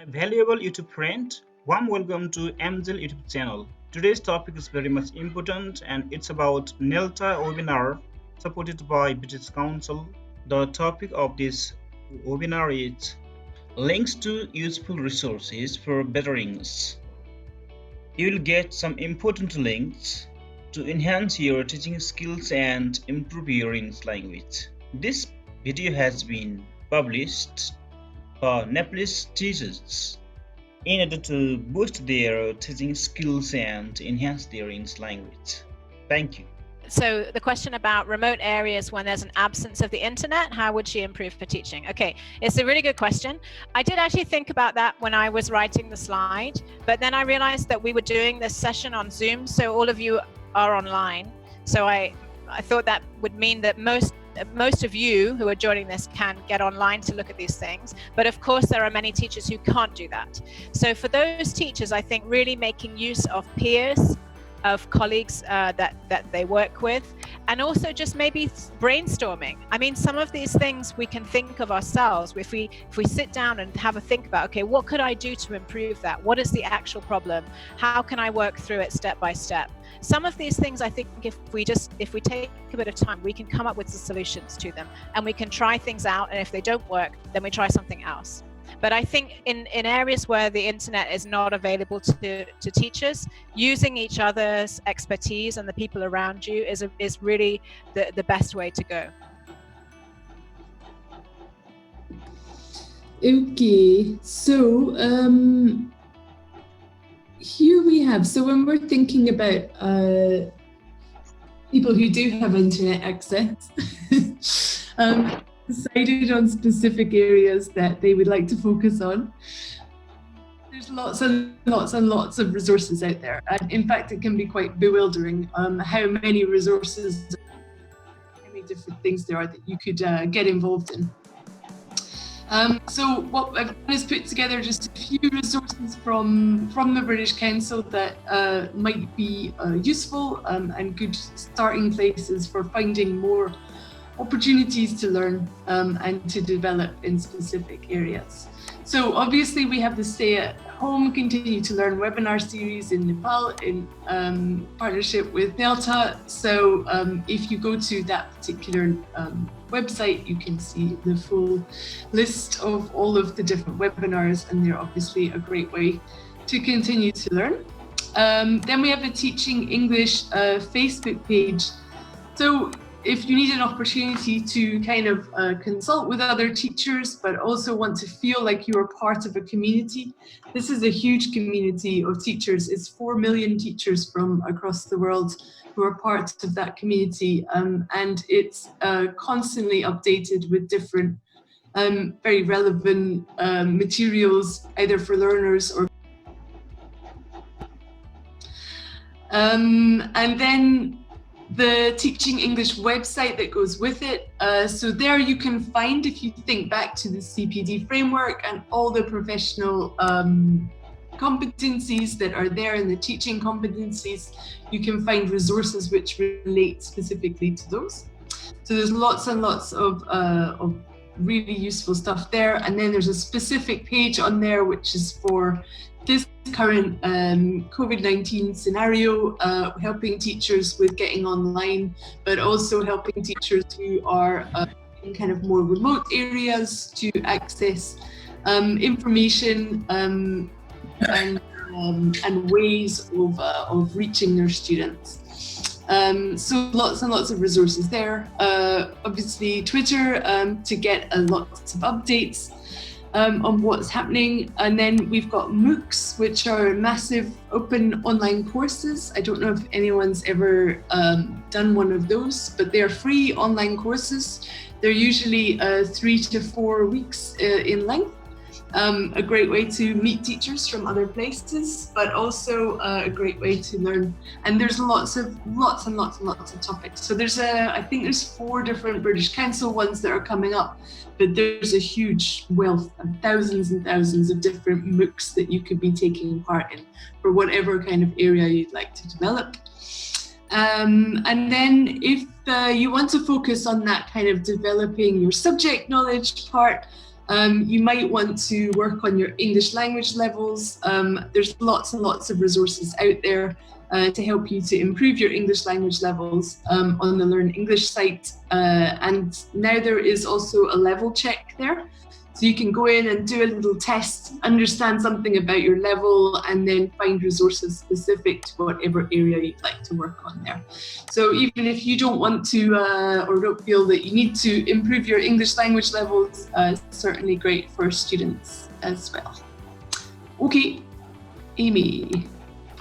Valuable YouTube friend, warm welcome to MZL YouTube channel. Today's topic is very much important and it's about NELTA Webinar supported by British Council. The topic of this webinar is links to useful resources for better English. You will get some important links to enhance your teaching skills and improve your English language. This video has been published Nepalese teachers in order to boost their teaching skills and enhance their English language. Thank you. So the question about remote areas when there's an absence of the internet, how would she improve for teaching? Okay, it's a really good question. I did actually think about that when I was writing the slide, but then I realized that we were doing this session on Zoom, so all of you are online. So I thought that would mean that most of you who are joining this can get online to look at these things, but of course there are many teachers who can't do that. So for those teachers, I think really making use of peers, of colleagues that they work with, and also just maybe brainstorming. I mean, some of these things we can think of ourselves. If we sit down and have a think about, okay, what could I do to improve that? What is the actual problem? How can I work through it step by step? Some of these things, I think if we take a bit of time, we can come up with the solutions to them, and we can try things out, and if they don't work, then we try something else. But I think in areas where the internet is not available to teachers, using each other's expertise and the people around you is really the best way to go. Okay, so here we have, so when we're thinking about people who do have internet access, decided on specific areas that they would like to focus on. There's lots and lots and lots of resources out there, and in fact it can be quite bewildering how many resources, how many different things there are that you could get involved in. So what I've done is put together just a few resources from the British Council that might be useful and good starting places for finding more opportunities to learn and to develop in specific areas. So obviously we have the Stay at Home, Continue to Learn webinar series in Nepal in partnership with NELTA. So if you go to that particular website, you can see the full list of all of the different webinars, and they're obviously a great way to continue to learn. Then we have the Teaching English Facebook page. So if you need an opportunity to kind of consult with other teachers, but also want to feel like you are part of a community, this is a huge community of teachers. It's 4 million teachers from across the world who are part of that community, and it's constantly updated with different very relevant materials, either for learners or and then the Teaching English website that goes with it. So there you can find, if you think back to the CPD framework and all the professional competencies that are there in the teaching competencies, you can find resources which relate specifically to those. So there's lots and lots of really useful stuff there. And then there's a specific page on there which is for this current COVID-19 scenario, helping teachers with getting online, but also helping teachers who are in kind of more remote areas to access information and ways of reaching their students. So lots and lots of resources there. Obviously Twitter to get lots of updates on what's happening. And then we've got MOOCs, which are massive open online courses. I don't know if anyone's ever done one of those, but they're free online courses. They're usually 3 to 4 weeks in length. A great way to meet teachers from other places, but also a great way to learn. And there's lots and lots of topics. So there's I think there's 4 different British Council ones that are coming up, but there's a huge wealth of thousands and thousands of different MOOCs that you could be taking part in for whatever kind of area you'd like to develop. And then if you want to focus on that kind of developing your subject knowledge part, You might want to work on your English language levels. There's lots and lots of resources out there to help you to improve your English language levels on the Learn English site. And now there is also a level check there. So you can go in and do a little test, understand something about your level, and then find resources specific to whatever area you'd like to work on there. So even if you don't want to or don't feel that you need to improve your English language levels, it's certainly great for students as well. Okay, Amy,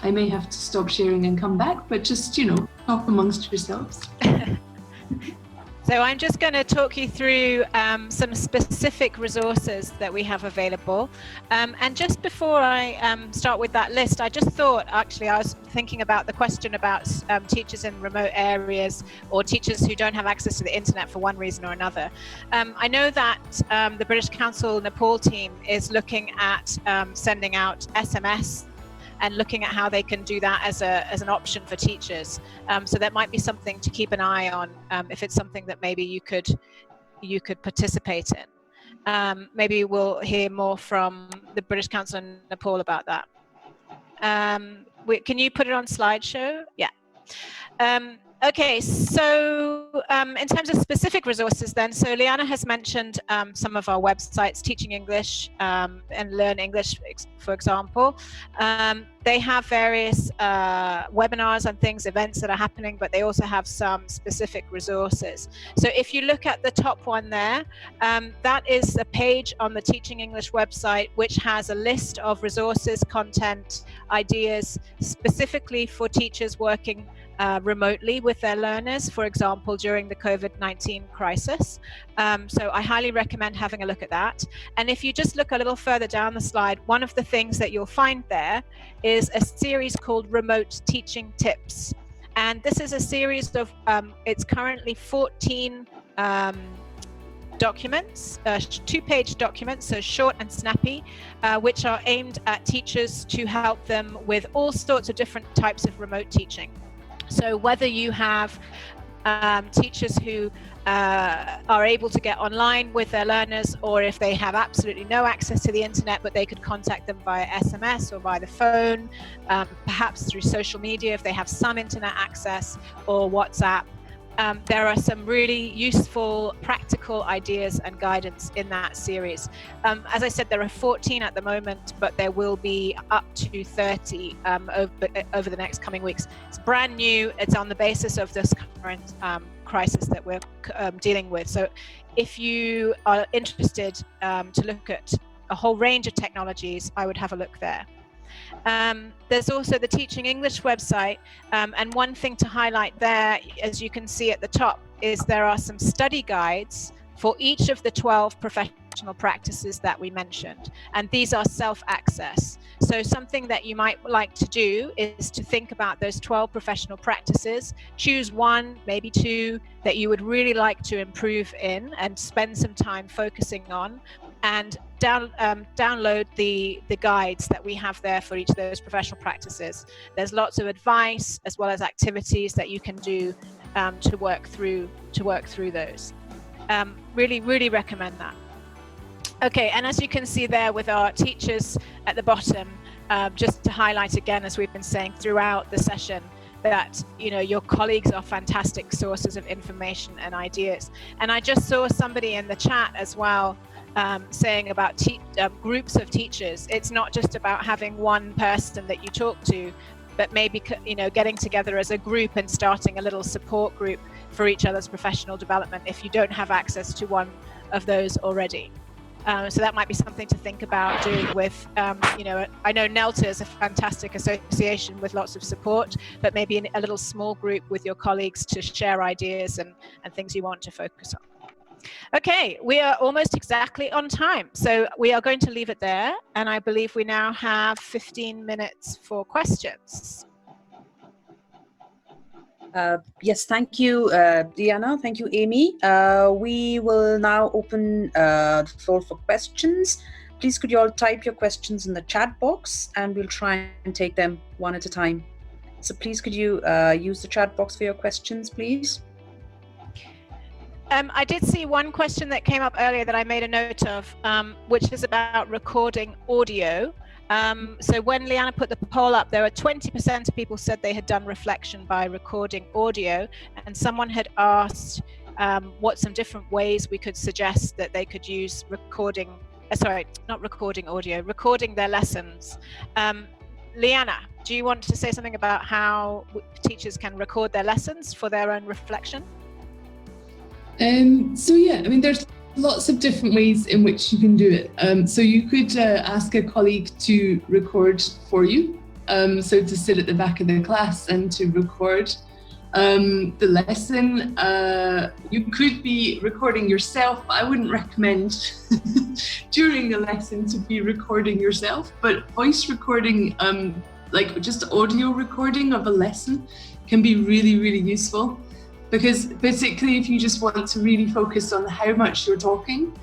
I may have to stop sharing and come back, but just, talk amongst yourselves. So I'm just going to talk you through some specific resources that we have available. And just before I start with that list, I just thought, actually, I was thinking about the question about teachers in remote areas or teachers who don't have access to the internet for one reason or another. I know that the British Council Nepal team is looking at sending out SMS and looking at how they can do that as an option for teachers. So that might be something to keep an eye on if it's something that maybe you could participate in. Maybe we'll hear more from the British Council in Nepal about that. Can you put it on slideshow? Yeah. Okay, so in terms of specific resources then, so Liana has mentioned some of our websites, Teaching English and Learn English, for example. They have various webinars and things, events that are happening, but they also have some specific resources. So if you look at the top one there, that is a page on the Teaching English website, which has a list of resources, content, ideas, specifically for teachers working remotely with their learners, for example, during the COVID-19 crisis. So I highly recommend having a look at that. And if you just look a little further down the slide, one of the things that you'll find there is a series called Remote Teaching Tips. And this is a series of, it's currently 14 documents, 2-page documents, so short and snappy, which are aimed at teachers to help them with all sorts of different types of remote teaching. So whether you have teachers who are able to get online with their learners, or if they have absolutely no access to the internet, but they could contact them via SMS or via the phone, perhaps through social media if they have some internet access, or WhatsApp. There are some really useful practical ideas and guidance in that series. As I said, there are 14 at the moment, but there will be up to 30 over the next coming weeks. It's brand new. It's on the basis of this current crisis that we're dealing with. So if you are interested to look at a whole range of technologies, I would have a look there. There's also the Teaching English website, and one thing to highlight there, as you can see at the top, is there are some study guides for each of the 12 professional practices that we mentioned, and these are self-access. So something that you might like to do is to think about those 12 professional practices, choose one, maybe two, that you would really like to improve in and spend some time focusing on, and download the guides that we have there for each of those professional practices. There's lots of advice as well as activities that you can do to work through those. Really recommend that. Okay, and as you can see there with our teachers at the bottom, just to highlight again, as we've been saying throughout the session, that your colleagues are fantastic sources of information and ideas. And I just saw somebody in the chat as well saying about groups of teachers. It's not just about having one person that you talk to, but maybe getting together as a group and starting a little support group for each other's professional development if you don't have access to one of those already. So that might be something to think about doing with, I know NELTA is a fantastic association with lots of support, but maybe in a little small group with your colleagues to share ideas and things you want to focus on. Okay, we are almost exactly on time, so we are going to leave it there, and I believe we now have 15 minutes for questions. Yes, thank you, Diana. Thank you, Amy. We will now open the floor for questions. Please could you all type your questions in the chat box, and we'll try and take them one at a time. So please could you use the chat box for your questions, please? I did see one question that came up earlier that I made a note of, which is about recording audio. So when Liana put the poll up, there were 20% of people said they had done reflection by recording audio, and someone had asked what some different ways we could suggest that they could use recording, sorry, not recording audio, recording their lessons. Liana, do you want to say something about how teachers can record their lessons for their own reflection? So yeah, I mean, there's lots of different ways in which you can do it. So you could ask a colleague to record for you. So to sit at the back of the class and to record the lesson. You could be recording yourself. I wouldn't recommend during the lesson to be recording yourself, but voice recording, like just audio recording of a lesson, can be really, really useful. Because particularly if you just want to really focus on how much you're talking,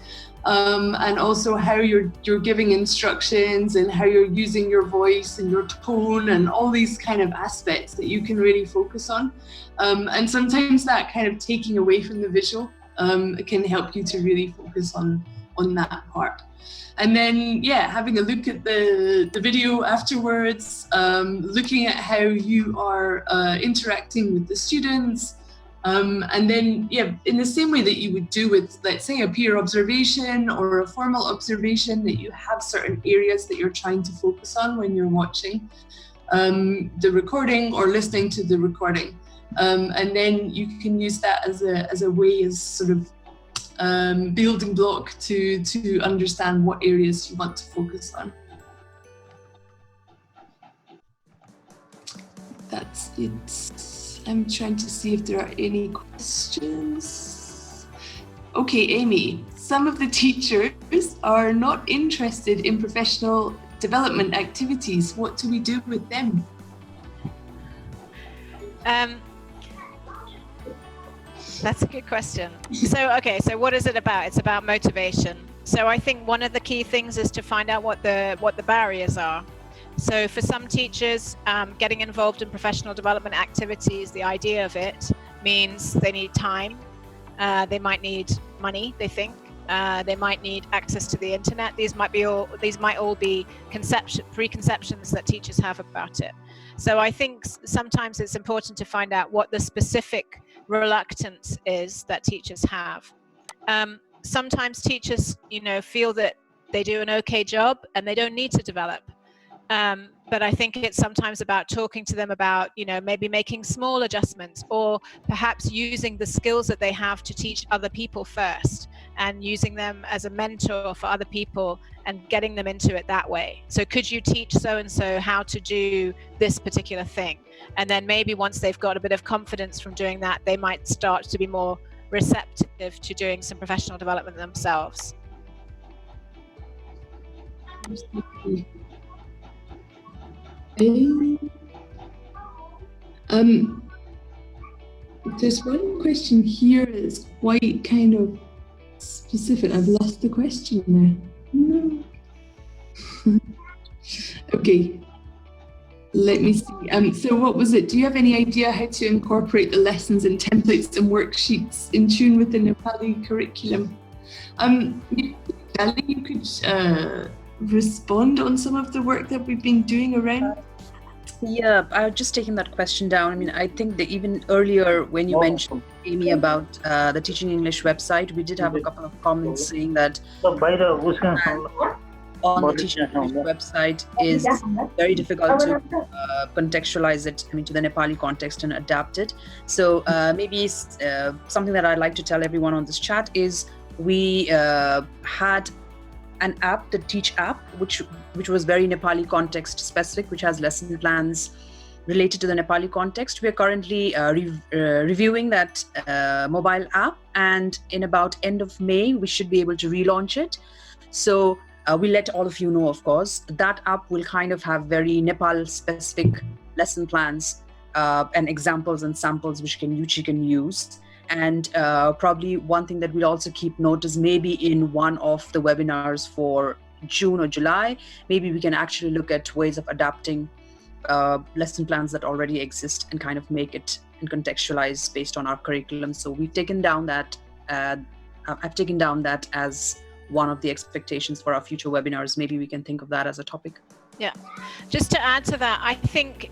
and also how you're giving instructions and how you're using your voice and your tone and all these kind of aspects that you can really focus on. And sometimes that kind of taking away from the visual can help you to really focus on that part. And then, yeah, having a look at the video afterwards, looking at how you are interacting with the students. And then, yeah, in the same way that you would do with, let's say, a peer observation or a formal observation, that you have certain areas that you're trying to focus on when you're watching the recording or listening to the recording. And then you can use that as a way, as sort of building block to understand what areas you want to focus on. That's it. I'm trying to see if there are any questions. Okay, Amy, some of the teachers are not interested in professional development activities. What do we do with them? That's a good question. So, okay, so what is it about? It's about motivation. So I think one of the key things is to find out what the barriers are. So for some teachers, getting involved in professional development activities, the idea of it means they need time, they might need money, they think, they might need access to the internet. These might all be preconceptions that teachers have about it. So I think sometimes it's important to find out what the specific reluctance is that teachers have. Sometimes teachers, feel that they do an okay job and they don't need to develop. But I think it's sometimes about talking to them about, maybe making small adjustments, or perhaps using the skills that they have to teach other people first, and using them as a mentor for other people and getting them into it that way. So could you teach so-and-so how to do this particular thing? And then maybe once they've got a bit of confidence from doing that, they might start to be more receptive to doing some professional development themselves. There's one question here that's quite kind of specific. I've lost the question there. No. Okay, let me see. So what was it? Do you have any idea how to incorporate the lessons and templates and worksheets in tune with the Nepali curriculum? You could respond on some of the work that we've been doing around. Yeah, I was just taking that question down. I mean, I think that even earlier when you mentioned, Amy, about the Teaching English website, we did have a couple of comments saying that on the Teaching English website is very difficult to contextualize it, to the Nepali context and adapt it. So maybe something that I'd like to tell everyone on this chat is we had an app, the Teach app, which was very Nepali context specific, which has lesson plans related to the Nepali context. We are currently reviewing that mobile app, and in about end of May, we should be able to relaunch it. So we'll let all of you know, of course. That app will kind of have very Nepal specific lesson plans and examples and samples which you can use. And probably one thing that we'll also keep note is maybe in one of the webinars for June or July, maybe we can actually look at ways of adapting lesson plans that already exist and kind of make it and contextualize based on our curriculum. So we've taken down that I've taken down that as one of the expectations for our future webinars. Maybe we can think of that as a topic. Yeah, just to add to that, I think,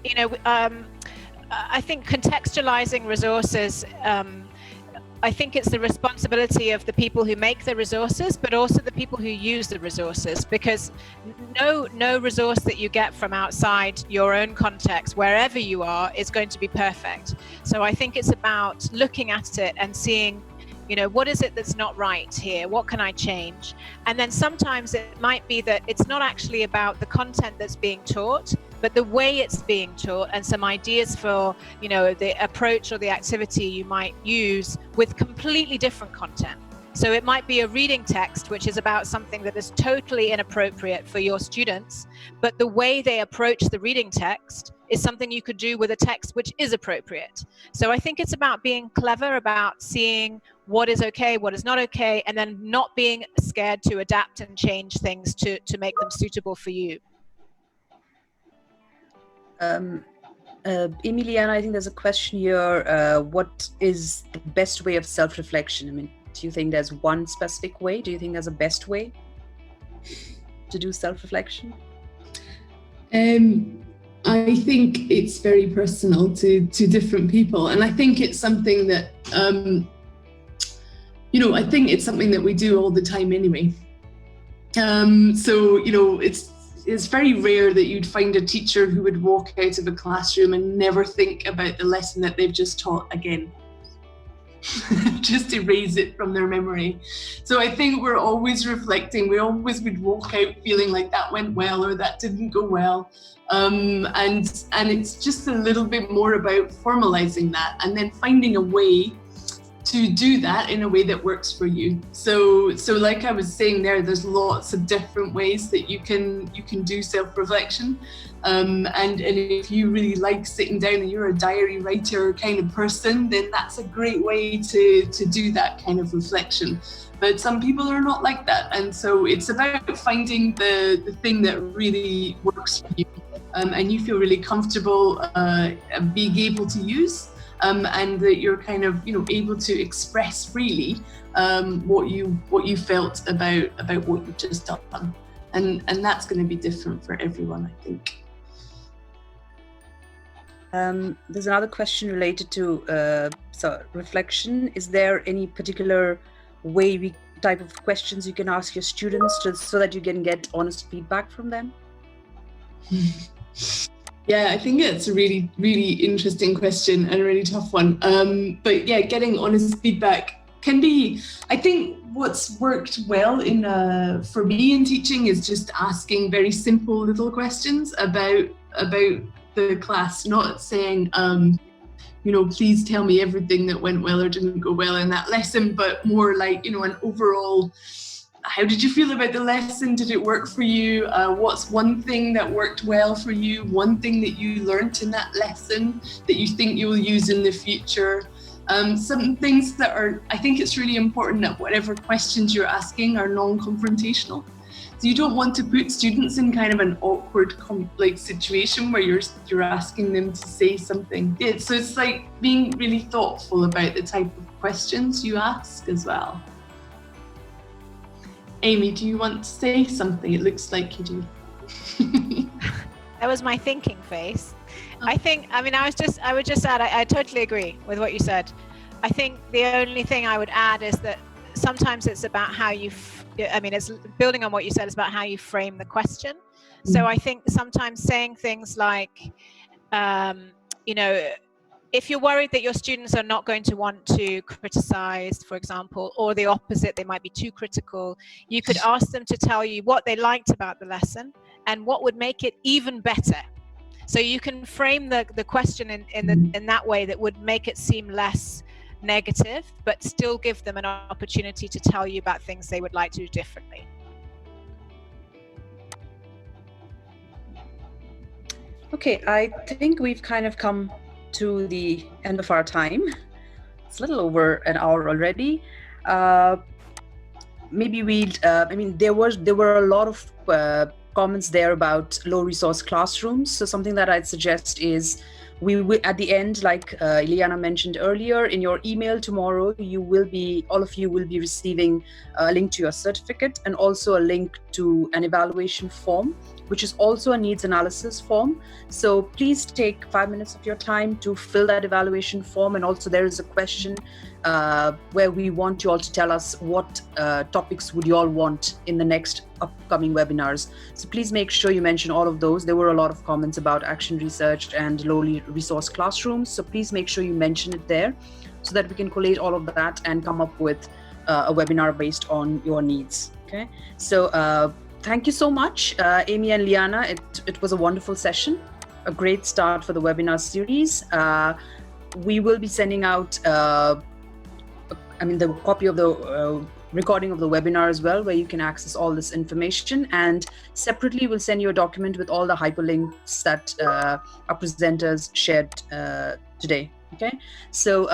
I think contextualizing resources, I think it's the responsibility of the people who make the resources, but also the people who use the resources, because no resource that you get from outside your own context, wherever you are, is going to be perfect. So I think it's about looking at it and seeing, what is it that's not right here? What can I change? And then sometimes it might be that it's not actually about the content that's being taught, but the way it's being taught, and some ideas for, the approach or the activity you might use with completely different content. So it might be a reading text, which is about something that is totally inappropriate for your students, but the way they approach the reading text is something you could do with a text which is appropriate. So I think it's about being clever, about seeing what is okay, what is not okay, and then not being scared to adapt and change things to make them suitable for you. Emiliana, I think there's a question here. What is the best way of self-reflection? I mean, do you think there's one specific way? Do you think there's a best way to do self-reflection? I think it's very personal to different people. And I think it's something that, I think it's something that we do all the time anyway. It's very rare that you'd find a teacher who would walk out of a classroom and never think about the lesson that they've just taught again. Just erase it from their memory. So I think we're always reflecting. We always would walk out feeling like that went well or that didn't go well. And it's just a little bit more about formalizing that and then finding a way to do that in a way that works for you. So like I was saying there's lots of different ways that you can do self-reflection. And if you really like sitting down and you're a diary writer kind of person, then that's a great way to do that kind of reflection. But some people are not like that. And so it's about finding the thing that really works for you and you feel really comfortable being able to use. And that you're kind of able to express freely what you felt about what you've just done, and that's going to be different for everyone, I think. There's another question related to reflection. Is there any particular type of questions you can ask your students so that you can get honest feedback from them? Yeah, I think it's a really, really interesting question and a really tough one. But yeah, getting honest feedback can be, I think what's worked well for me in teaching is just asking very simple little questions about the class, not saying, please tell me everything that went well or didn't go well in that lesson, but more like, an overall, how did you feel about the lesson? Did it work for you? What's one thing that worked well for you? One thing that you learned in that lesson that you think you'll use in the future? Some things that I think it's really important that whatever questions you're asking are non-confrontational. So you don't want to put students in kind of an awkward situation where you're asking them to say something. So it's like being really thoughtful about the type of questions you ask as well. Amy, do you want to say something? It looks like you do. That was my thinking face. I would just add, I totally agree with what you said. I think the only thing I would add is that sometimes it's about how it's building on what you said, it's about how you frame the question. So I think sometimes saying things like, if you're worried that your students are not going to want to criticize, for example, or the opposite, they might be too critical, you could ask them to tell you what they liked about the lesson and what would make it even better. So you can frame the question in that way that would make it seem less negative, but still give them an opportunity to tell you about things they would like to do differently. Okay, I think we've kind of come to the end of our time. It's a little over an hour already. Maybe there were a lot of comments there about low resource classrooms. So something that I'd suggest is we will, at the end, like Ileana mentioned earlier, in your email tomorrow, all of you will be receiving a link to your certificate and also a link to an evaluation form, which is also a needs analysis form. So please take 5 minutes of your time to fill that evaluation form. And also there is a question where we want you all to tell us what topics would you all want in the next upcoming webinars. So please make sure you mention all of those. There were a lot of comments about action research and lowly resource classrooms. So please make sure you mention it there so that we can collate all of that and come up with a webinar based on your needs. Okay. So thank you so much, Amy and Liana. It was a wonderful session, a great start for the webinar series. We will be sending out the copy of the recording of the webinar as well, where you can access all this information. And separately, we'll send you a document with all the hyperlinks that our presenters shared today. Okay, so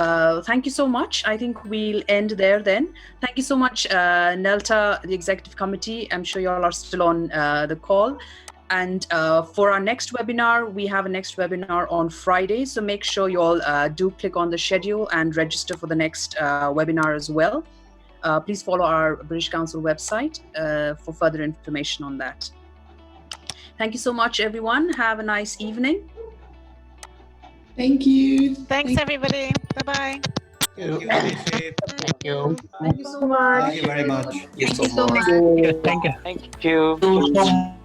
thank you so much. I think we'll end there then. Thank you so much, NELTA, the executive committee. I'm sure you all are still on the call. And for our next webinar, we have a next webinar on Friday. So make sure you all do click on the schedule and register for the next webinar as well. Please follow our British Council website for further information on that. Thank you so much, everyone. Have a nice evening. Thank you. Thanks, everybody. Bye-bye. Thank you. Thank you. Thank you so much. Thank you very much. Thank you so much. Thank you. Thank you.